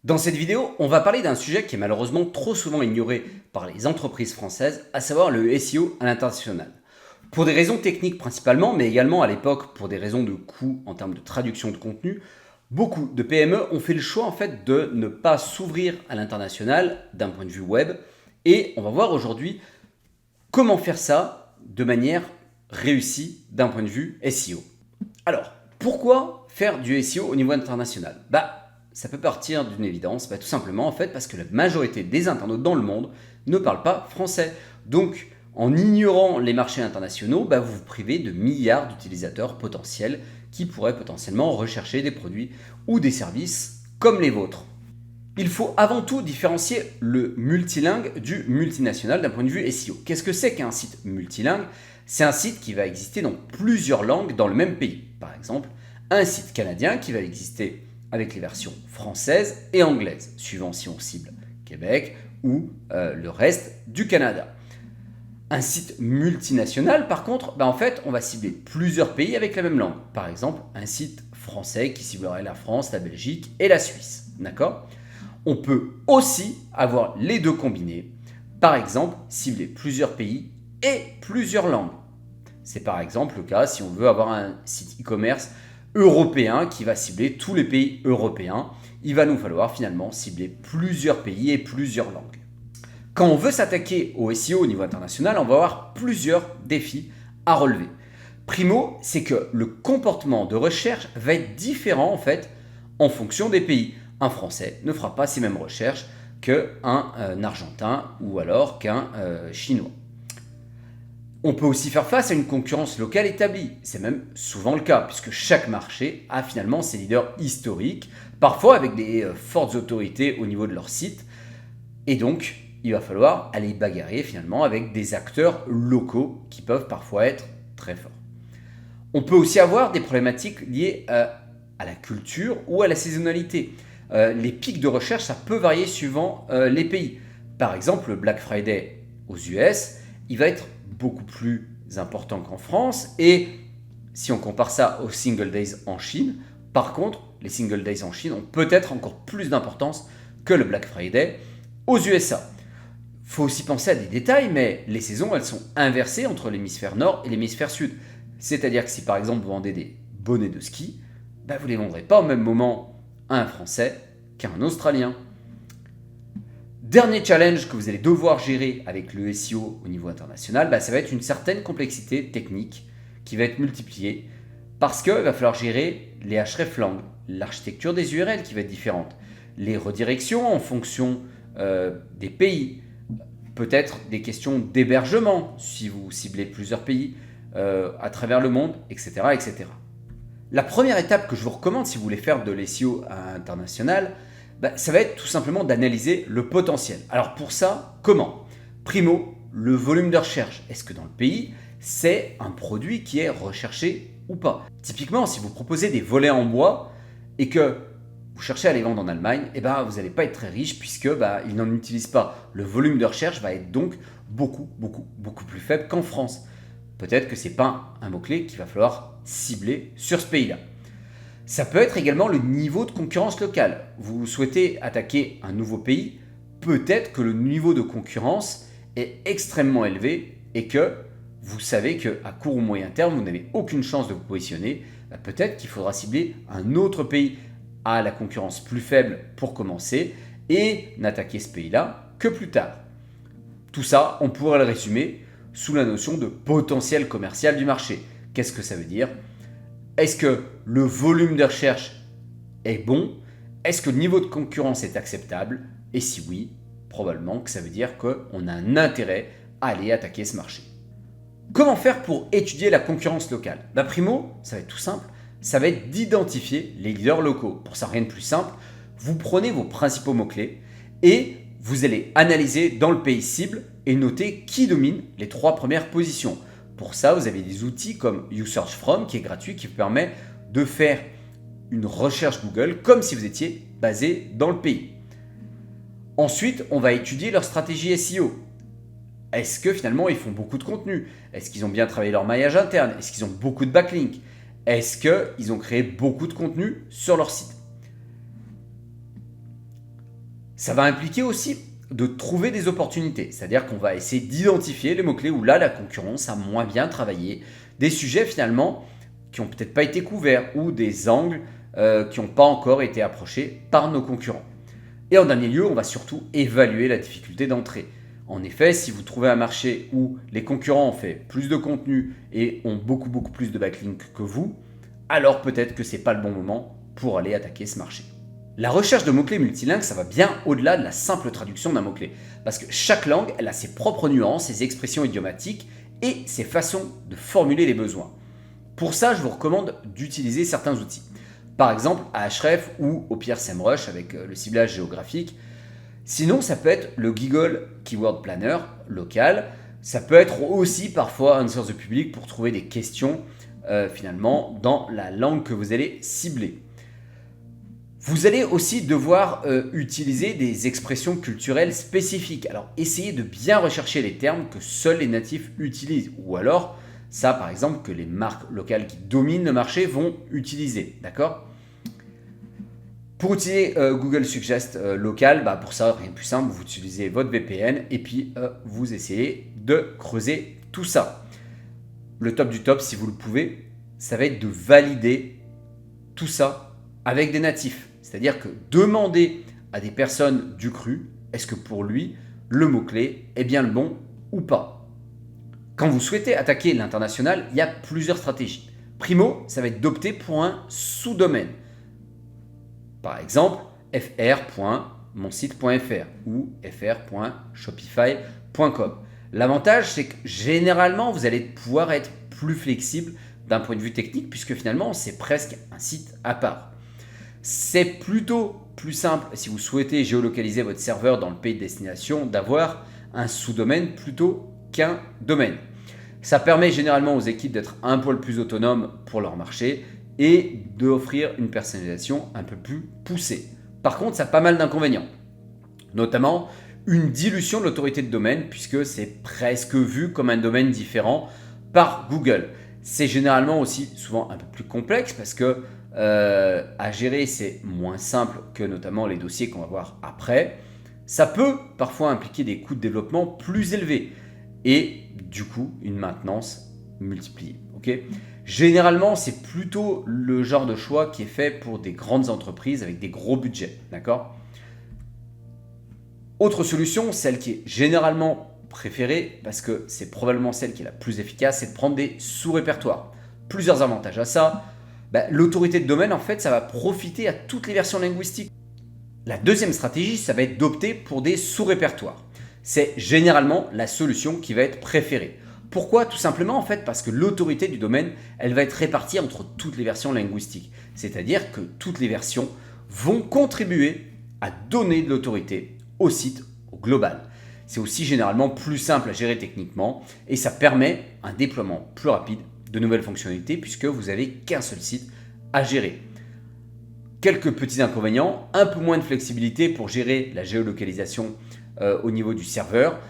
Dans cette vidéo, on va parler d'un sujet qui est malheureusement trop souvent ignoré par les entreprises françaises, à savoir le SEO à l'international. Pour des raisons techniques principalement, mais également à l'époque pour des raisons de coût en termes de traduction de contenu, beaucoup de PME ont fait le choix en fait de ne pas s'ouvrir à l'international d'un point de vue web. Et on va voir aujourd'hui comment faire ça de manière réussie d'un point de vue SEO. Alors, pourquoi faire du SEO au niveau international? Ça peut partir d'une évidence, tout simplement en fait parce que la majorité des internautes dans le monde ne parlent pas français. Donc, en ignorant les marchés internationaux, vous vous privez de milliards d'utilisateurs potentiels qui pourraient potentiellement rechercher des produits ou des services comme les vôtres. Il faut avant tout différencier le multilingue du multinational d'un point de vue SEO. Qu'est-ce que c'est qu'un site multilingue? C'est un site qui va exister dans plusieurs langues dans le même pays. Par exemple, un site canadien qui va exister avec les versions françaises et anglaises, suivant si on cible Québec ou le reste du Canada. Un site multinational, par contre, en fait, on va cibler plusieurs pays avec la même langue. Par exemple, un site français qui ciblerait la France, la Belgique et la Suisse. D'accord? On peut aussi avoir les deux combinés. Par exemple, cibler plusieurs pays et plusieurs langues. C'est par exemple le cas si on veut avoir un site e-commerce européen qui va cibler tous les pays européens. Il va nous falloir finalement cibler plusieurs pays et plusieurs langues. Quand on veut s'attaquer au SEO au niveau international, on va avoir plusieurs défis à relever. Primo, c'est que le comportement de recherche va être différent en fait en fonction des pays. Un Français ne fera pas ces mêmes recherches qu'un Argentin ou alors qu'un Chinois. On peut aussi faire face à une concurrence locale établie. C'est même souvent le cas, puisque chaque marché a finalement ses leaders historiques, parfois avec des fortes autorités au niveau de leur site. Et donc, il va falloir aller bagarrer finalement avec des acteurs locaux qui peuvent parfois être très forts. On peut aussi avoir des problématiques liées à la culture ou à la saisonnalité. Les pics de recherche, ça peut varier suivant les pays. Par exemple, le Black Friday aux US, il va être beaucoup plus important qu'en France. Et si on compare ça aux Single Days en Chine, par contre, les Single Days en Chine ont peut-être encore plus d'importance que le Black Friday aux USA. Il faut aussi penser à des détails, mais les saisons, elles sont inversées entre l'hémisphère nord et l'hémisphère sud. C'est-à-dire que si par exemple vous vendez des bonnets de ski, vous ne les vendrez pas au même moment à un Français qu'à un Australien. Dernier challenge que vous allez devoir gérer avec le SEO au niveau international, ça va être une certaine complexité technique qui va être multipliée parce qu'il va falloir gérer les hreflang, l'architecture des URL qui va être différente, les redirections en fonction des pays, peut-être des questions d'hébergement si vous ciblez plusieurs pays à travers le monde, etc., etc. La première étape que je vous recommande si vous voulez faire de l'SEO international, ça va être tout simplement d'analyser le potentiel. Alors pour ça, comment? Primo, le volume de recherche. Est-ce que dans le pays, c'est un produit qui est recherché ou pas? Typiquement, si vous proposez des volets en bois et que vous cherchez à les vendre en Allemagne, vous n'allez pas être très riche puisque ils n'en utilisent pas. Le volume de recherche va être donc beaucoup plus faible qu'en France. Peut-être que ce n'est pas un mot-clé qu'il va falloir cibler sur ce pays-là. Ça peut être également le niveau de concurrence locale. Vous souhaitez attaquer un nouveau pays, peut-être que le niveau de concurrence est extrêmement élevé et que vous savez qu'à court ou moyen terme, vous n'avez aucune chance de vous positionner. Peut-être qu'il faudra cibler un autre pays à la concurrence plus faible pour commencer et n'attaquer ce pays-là que plus tard. Tout ça, on pourrait le résumer sous la notion de potentiel commercial du marché. Qu'est-ce que ça veut dire? Est-ce que le volume de recherche est bon? Est-ce que le niveau de concurrence est acceptable? Et si oui, probablement que ça veut dire qu'on a un intérêt à aller attaquer ce marché. Comment faire pour étudier la concurrence locale? Primo, ça va être tout simple, ça va être d'identifier les leaders locaux. Pour ça, rien de plus simple, vous prenez vos principaux mots-clés et vous allez analyser dans le pays cible et noter qui domine les 3 premières positions. Pour ça, vous avez des outils comme YouSearchFrom qui est gratuit, qui vous permet de faire une recherche Google comme si vous étiez basé dans le pays. Ensuite, on va étudier leur stratégie SEO. Est-ce que finalement ils font beaucoup de contenu? Est-ce qu'ils ont bien travaillé leur maillage interne? Est-ce qu'ils ont beaucoup de backlinks? Est-ce qu'ils ont créé beaucoup de contenu sur leur site? Ça va impliquer aussi de trouver des opportunités, c'est-à-dire qu'on va essayer d'identifier les mots-clés où là la concurrence a moins bien travaillé, des sujets finalement qui n'ont peut-être pas été couverts ou des angles qui n'ont pas encore été approchés par nos concurrents. Et en dernier lieu, on va surtout évaluer la difficulté d'entrée. En effet, si vous trouvez un marché où les concurrents ont fait plus de contenu et ont beaucoup plus de backlinks que vous, alors peut-être que ce n'est pas le bon moment pour aller attaquer ce marché. La recherche de mots-clés multilingues, ça va bien au-delà de la simple traduction d'un mot-clé. Parce que chaque langue, elle a ses propres nuances, ses expressions idiomatiques et ses façons de formuler les besoins. Pour ça, je vous recommande d'utiliser certains outils. Par exemple, Ahrefs ou au pire SEMrush avec le ciblage géographique. Sinon, ça peut être le Google Keyword Planner local. Ça peut être aussi parfois Answer the Public pour trouver des questions finalement dans la langue que vous allez cibler. Vous allez aussi devoir utiliser des expressions culturelles spécifiques. Alors, essayez de bien rechercher les termes que seuls les natifs utilisent. Ou alors, ça par exemple, que les marques locales qui dominent le marché vont utiliser. D'accord ? Pour utiliser Google Suggest local, pour ça, rien de plus simple, vous utilisez votre VPN et puis vous essayez de creuser tout ça. Le top du top, si vous le pouvez, ça va être de valider tout ça avec des natifs. C'est-à-dire que demander à des personnes du cru, est-ce que pour lui, le mot-clé est bien le bon ou pas. Quand vous souhaitez attaquer l'international, il y a plusieurs stratégies. Primo, ça va être d'opter pour un sous-domaine. Par exemple, fr.monsite.fr ou fr.shopify.com. L'avantage, c'est que généralement, vous allez pouvoir être plus flexible d'un point de vue technique, puisque finalement, c'est presque un site à part. C'est plutôt plus simple, si vous souhaitez géolocaliser votre serveur dans le pays de destination, d'avoir un sous-domaine plutôt qu'un domaine. Ça permet généralement aux équipes d'être un poil plus autonomes pour leur marché et d'offrir une personnalisation un peu plus poussée. Par contre, ça a pas mal d'inconvénients, notamment une dilution de l'autorité de domaine puisque c'est presque vu comme un domaine différent par Google. C'est généralement aussi souvent un peu plus complexe parce que à gérer c'est moins simple que notamment les dossiers qu'on va voir après. Ça peut parfois impliquer des coûts de développement plus élevés et du coup une maintenance multipliée. Généralement, c'est plutôt le genre de choix qui est fait pour des grandes entreprises avec des gros budgets. D'accord ? Autre solution, celle qui est généralement préférée, parce que c'est probablement celle qui est la plus efficace, c'est de prendre des sous-répertoires. Plusieurs avantages à ça. L'autorité de domaine, en fait, ça va profiter à toutes les versions linguistiques. La deuxième stratégie, ça va être d'opter pour des sous-répertoires. C'est généralement la solution qui va être préférée. Pourquoi ? Tout simplement en fait parce que l'autorité du domaine, elle va être répartie entre toutes les versions linguistiques. C'est-à-dire que toutes les versions vont contribuer à donner de l'autorité au site au global. C'est aussi généralement plus simple à gérer techniquement et ça permet un déploiement plus rapide de nouvelles fonctionnalités puisque vous n'avez qu'un seul site à gérer. Quelques petits inconvénients, un peu moins de flexibilité pour gérer la géolocalisation au niveau du serveur.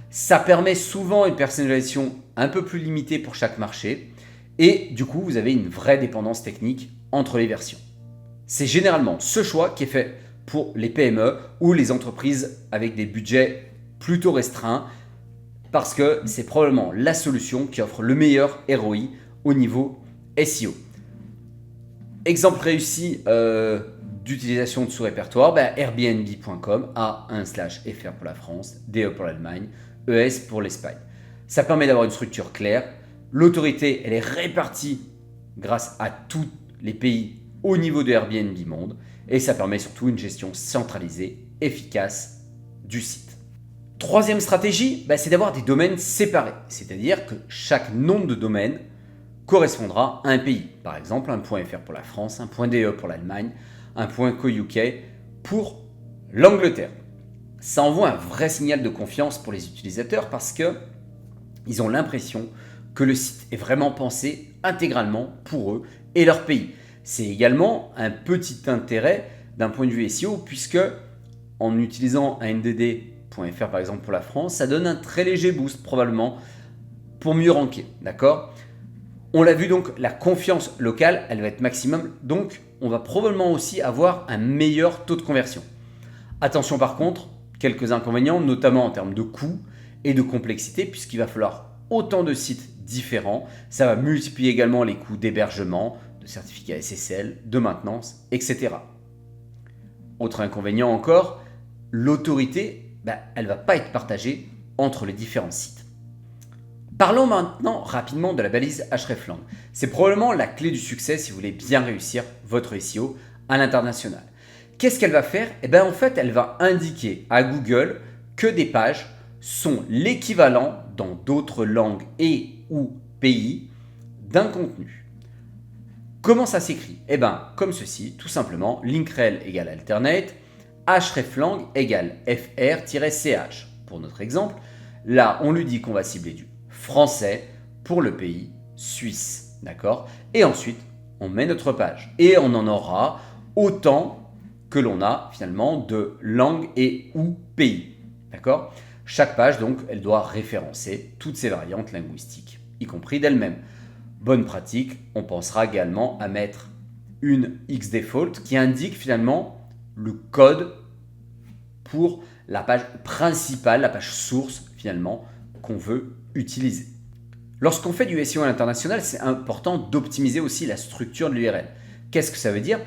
Ça permet souvent une personnalisation un peu plus limitée pour chaque marché et du coup vous avez une vraie dépendance technique entre les versions. C'est généralement ce choix qui est fait pour les PME ou les entreprises avec des budgets plutôt restreints parce que c'est probablement la solution qui offre le meilleur ROI au niveau SEO. Exemple réussi d'utilisation de sous-répertoire, airbnb.com, A1/FR pour la France, DE pour l'Allemagne, ES pour l'Espagne. Ça permet d'avoir une structure claire. L'autorité, elle est répartie grâce à tous les pays au niveau de Airbnb Monde. Et ça permet surtout une gestion centralisée, efficace du site. Troisième stratégie, c'est d'avoir des domaines séparés. C'est-à-dire que chaque nom de domaine correspondra à un pays. Par exemple, un .fr pour la France, un .de pour l'Allemagne, un .co.uk pour l'Angleterre. Ça envoie un vrai signal de confiance pour les utilisateurs parce qu'ils ont l'impression que le site est vraiment pensé intégralement pour eux et leur pays. C'est également un petit intérêt d'un point de vue SEO puisque en utilisant un ndd.fr par exemple pour la France, ça donne un très léger boost probablement pour mieux ranker. D'accord ? On l'a vu donc, la confiance locale, elle va être maximum, donc on va probablement aussi avoir un meilleur taux de conversion. Attention par contre, quelques inconvénients, notamment en termes de coûts et de complexité, puisqu'il va falloir autant de sites différents. Ça va multiplier également les coûts d'hébergement, de certificats SSL, de maintenance, etc. Autre inconvénient encore, l'autorité, elle ne va pas être partagée entre les différents sites. Parlons maintenant rapidement de la balise hreflang. C'est probablement la clé du succès si vous voulez bien réussir votre SEO à l'international. Qu'est-ce qu'elle va faire? En fait, elle va indiquer à Google que des pages sont l'équivalent dans d'autres langues et ou pays d'un contenu. Comment ça s'écrit? Comme ceci, tout simplement, linkrel égale alternate, hreflang égale fr-ch. Pour notre exemple, là, on lui dit qu'on va cibler du français pour le pays suisse, d'accord? Et ensuite, on met notre page et on en aura autant que l'on a finalement de langues et ou pays, d'accord? Chaque page, donc, elle doit référencer toutes ces variantes linguistiques, y compris d'elle-même. Bonne pratique, on pensera également à mettre une xdefault qui indique finalement le code pour la page principale, la page source finalement qu'on veut utiliser. Lorsqu'on fait du SEO à l'international, c'est important d'optimiser aussi la structure de l'URL. Qu'est-ce que ça veut dire?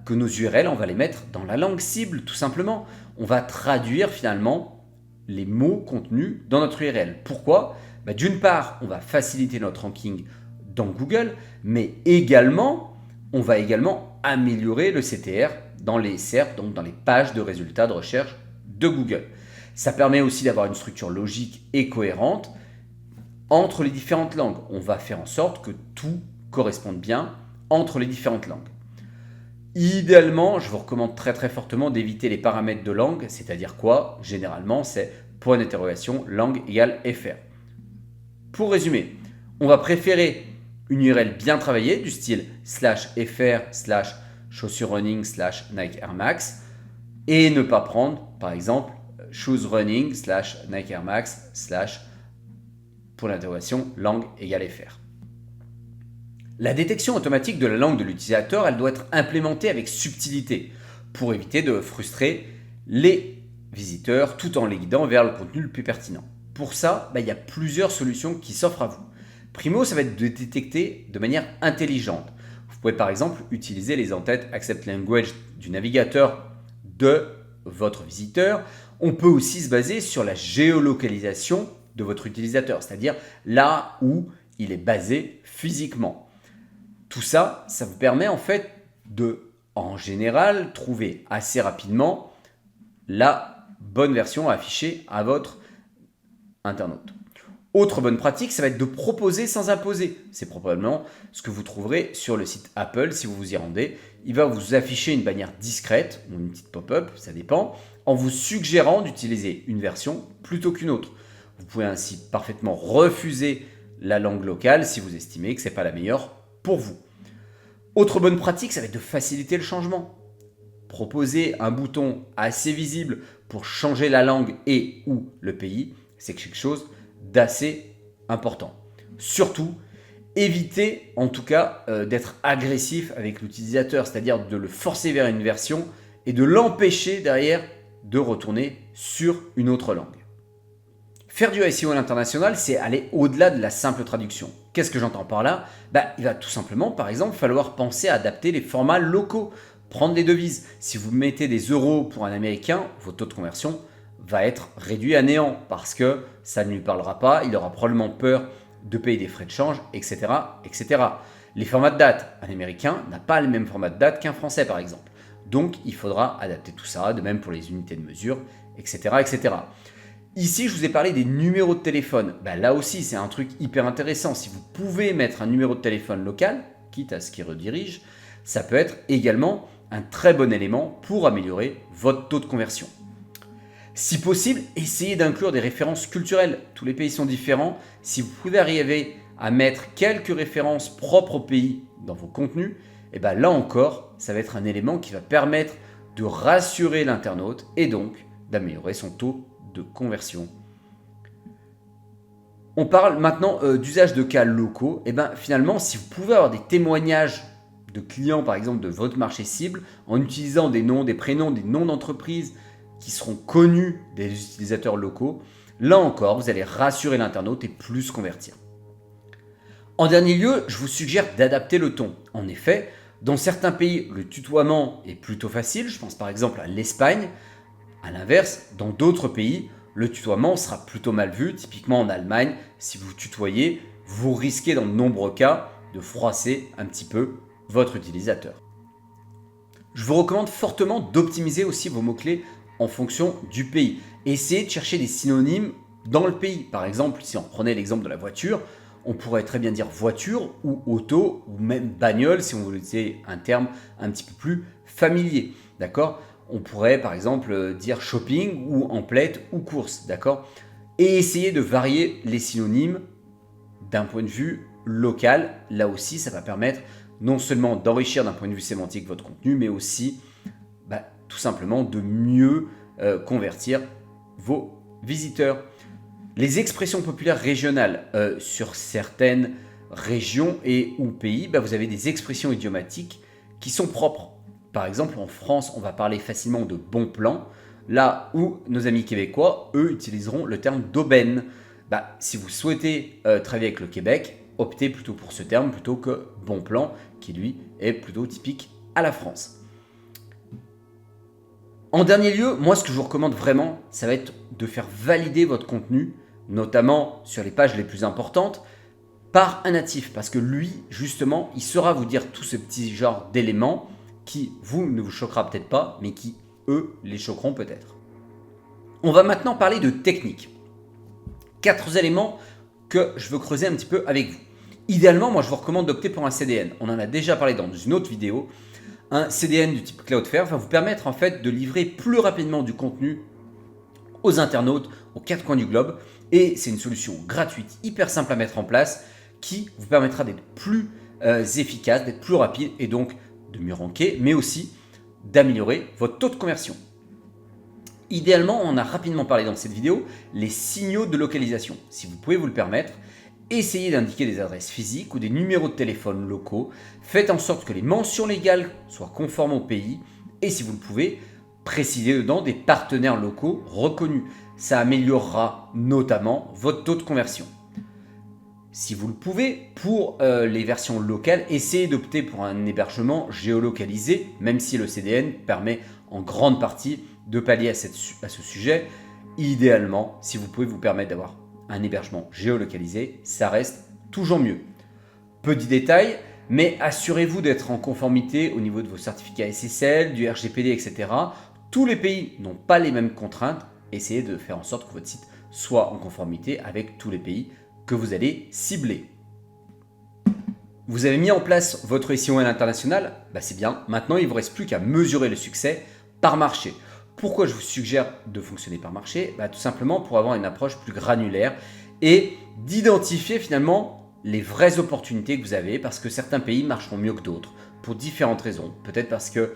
Que nos URL, on va les mettre dans la langue cible, tout simplement. On va traduire finalement les mots contenus dans notre URL. Pourquoi? D'une part, on va faciliter notre ranking dans Google, mais également, on va également améliorer le CTR dans les SERP, donc dans les pages de résultats de recherche de Google. Ça permet aussi d'avoir une structure logique et cohérente entre les différentes langues. On va faire en sorte que tout corresponde bien entre les différentes langues. Idéalement, je vous recommande très très fortement d'éviter les paramètres de langue, c'est-à-dire quoi? Généralement, c'est point d'interrogation, langue égale fr. Pour résumer, on va préférer une URL bien travaillée du style /fr/ chaussures running /Nike Air Max et ne pas prendre par exemple shoes running /Nike Air Max pour l'interrogation langue égale fr. La détection automatique de la langue de l'utilisateur, elle doit être implémentée avec subtilité pour éviter de frustrer les visiteurs tout en les guidant vers le contenu le plus pertinent. Pour ça, il y a plusieurs solutions qui s'offrent à vous. Primo, ça va être de détecter de manière intelligente. Vous pouvez par exemple utiliser les entêtes Accept Language du navigateur de votre visiteur. On peut aussi se baser sur la géolocalisation de votre utilisateur, c'est-à-dire là où il est basé physiquement. Tout ça, ça vous permet en fait de, en général, trouver assez rapidement la bonne version à afficher à votre internaute. Autre bonne pratique, ça va être de proposer sans imposer. C'est probablement ce que vous trouverez sur le site Apple si vous vous y rendez. Il va vous afficher une bannière discrète ou une petite pop-up, ça dépend, en vous suggérant d'utiliser une version plutôt qu'une autre. Vous pouvez ainsi parfaitement refuser la langue locale si vous estimez que ce n'est pas la meilleure pour vous. Autre bonne pratique, ça va être de faciliter le changement. Proposer un bouton assez visible pour changer la langue et ou le pays, c'est quelque chose d'assez important. Surtout, évitez en tout cas d'être agressif avec l'utilisateur, c'est-à-dire de le forcer vers une version et de l'empêcher derrière de retourner sur une autre langue. Faire du SEO à l'international, c'est aller au-delà de la simple traduction. Qu'est-ce que j'entends par là? Il va tout simplement, par exemple, falloir penser à adapter les formats locaux, prendre les devises. Si vous mettez des euros pour un Américain, votre taux de conversion va être réduit à néant parce que ça ne lui parlera pas, il aura probablement peur de payer des frais de change, etc. etc. Les formats de date, un Américain n'a pas le même format de date qu'un Français, par exemple. Donc, il faudra adapter tout ça, de même pour les unités de mesure, etc. etc. Ici, je vous ai parlé des numéros de téléphone. Là aussi, c'est un truc hyper intéressant. Si vous pouvez mettre un numéro de téléphone local, quitte à ce qu'il redirige, ça peut être également un très bon élément pour améliorer votre taux de conversion. Si possible, essayez d'inclure des références culturelles. Tous les pays sont différents. Si vous pouvez arriver à mettre quelques références propres au pays dans vos contenus, là encore, ça va être un élément qui va permettre de rassurer l'internaute et donc d'améliorer son taux de conversion. On parle maintenant d'usage de cas locaux. Finalement, si vous pouvez avoir des témoignages de clients, par exemple, de votre marché cible, en utilisant des noms, des prénoms, des noms d'entreprise, qui seront connus des utilisateurs locaux, là encore, vous allez rassurer l'internaute et plus convertir. En dernier lieu, je vous suggère d'adapter le ton. En effet, dans certains pays, le tutoiement est plutôt facile, je pense par exemple à l'Espagne. A l'inverse, dans d'autres pays, le tutoiement sera plutôt mal vu. Typiquement en Allemagne, si vous tutoyez, vous risquez dans de nombreux cas de froisser un petit peu votre utilisateur. Je vous recommande fortement d'optimiser aussi vos mots-clés en fonction du pays. Essayez de chercher des synonymes dans le pays. Par exemple, si on prenait l'exemple de la voiture, on pourrait très bien dire voiture ou auto ou même bagnole si on voulait utiliser un terme un petit peu plus familier. D'accord ? On pourrait par exemple dire shopping ou emplette ou course. D'accord ? Et essayer de varier les synonymes d'un point de vue local. Là aussi, ça va permettre non seulement d'enrichir d'un point de vue sémantique votre contenu, mais aussi tout simplement de mieux convertir vos visiteurs. Les expressions populaires régionales sur certaines régions et ou pays, vous avez des expressions idiomatiques qui sont propres. Par exemple, en France, on va parler facilement de bon plan, là où nos amis québécois, eux, utiliseront le terme d'aubaine. Si vous souhaitez travailler avec le Québec, optez plutôt pour ce terme plutôt que bon plan, qui lui est plutôt typique à la France. En dernier lieu, moi ce que je vous recommande vraiment, ça va être de faire valider votre contenu, notamment sur les pages les plus importantes, par un natif. Parce que lui, justement, il saura vous dire tout ce petit genre d'éléments qui, vous, ne vous choquera peut-être pas, mais qui, eux, les choqueront peut-être. On va maintenant parler de technique. 4 éléments que je veux creuser un petit peu avec vous. Idéalement, moi je vous recommande d'opter pour un CDN. On en a déjà parlé dans une autre vidéo. Un CDN du type Cloudflare va vous permettre en fait de livrer plus rapidement du contenu aux internautes aux 4 coins du globe. Et c'est une solution gratuite, hyper simple à mettre en place, qui vous permettra d'être plus efficace, d'être plus rapide et donc de mieux ranker, mais aussi d'améliorer votre taux de conversion. Idéalement, on a rapidement parlé dans cette vidéo, les signaux de localisation. Si vous pouvez vous le permettre, essayez d'indiquer des adresses physiques ou des numéros de téléphone locaux. Faites en sorte que les mentions légales soient conformes au pays. Et si vous le pouvez, précisez dedans des partenaires locaux reconnus. Ça améliorera notamment votre taux de conversion. Si vous le pouvez, pour les versions locales, essayez d'opter pour un hébergement géolocalisé, même si le CDN permet en grande partie de pallier à ce sujet. Idéalement, si vous pouvez vous permettre d'avoir un hébergement géolocalisé, ça reste toujours mieux. Petit détail, mais assurez-vous d'être en conformité au niveau de vos certificats SSL, du RGPD, etc. Tous les pays n'ont pas les mêmes contraintes. Essayez de faire en sorte que votre site soit en conformité avec tous les pays que vous allez cibler. Vous avez mis en place votre SEO à l'international, c'est bien. Maintenant, il ne vous reste plus qu'à mesurer le succès par marché. Pourquoi je vous suggère de fonctionner par marché ? Tout simplement pour avoir une approche plus granulaire et d'identifier finalement les vraies opportunités que vous avez, parce que certains pays marcheront mieux que d'autres pour différentes raisons. Peut-être parce que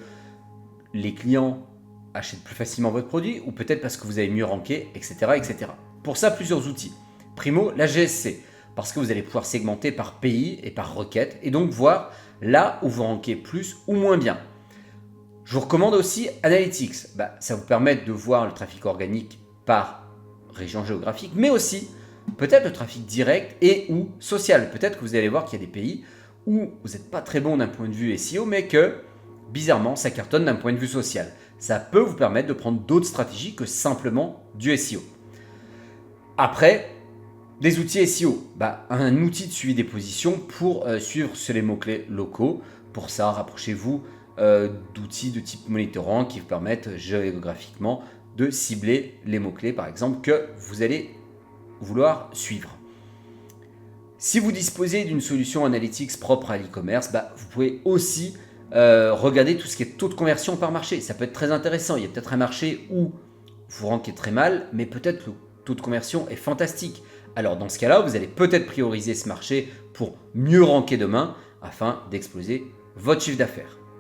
les clients achètent plus facilement votre produit, ou peut-être parce que vous avez mieux ranké, etc., etc. Pour ça, plusieurs outils. Primo, la GSC, parce que vous allez pouvoir segmenter par pays et par requête, et donc voir là où vous rankez plus ou moins bien. Je vous recommande aussi Analytics. Ça vous permet de voir le trafic organique par région géographique, mais aussi peut-être le trafic direct et ou social. Peut-être que vous allez voir qu'il y a des pays où vous n'êtes pas très bon d'un point de vue SEO, mais que bizarrement ça cartonne d'un point de vue social. Ça peut vous permettre de prendre d'autres stratégies que simplement du SEO. Après, des outils SEO. Un outil de suivi des positions pour suivre sur les mots-clés locaux. Pour ça, rapprochez-vous d'outils de type Monitorank qui vous permettent géographiquement de cibler les mots-clés, par exemple, que vous allez vouloir suivre. Si vous disposez d'une solution Analytics propre à l'e-commerce, vous pouvez aussi regarder tout ce qui est taux de conversion par marché. Ça peut être très intéressant. Il y a peut-être un marché où vous rankez très mal, mais peut-être le taux de conversion est fantastique. Alors dans ce cas-là, vous allez peut-être prioriser ce marché pour mieux ranker demain afin d'exploser votre chiffre d'affaires.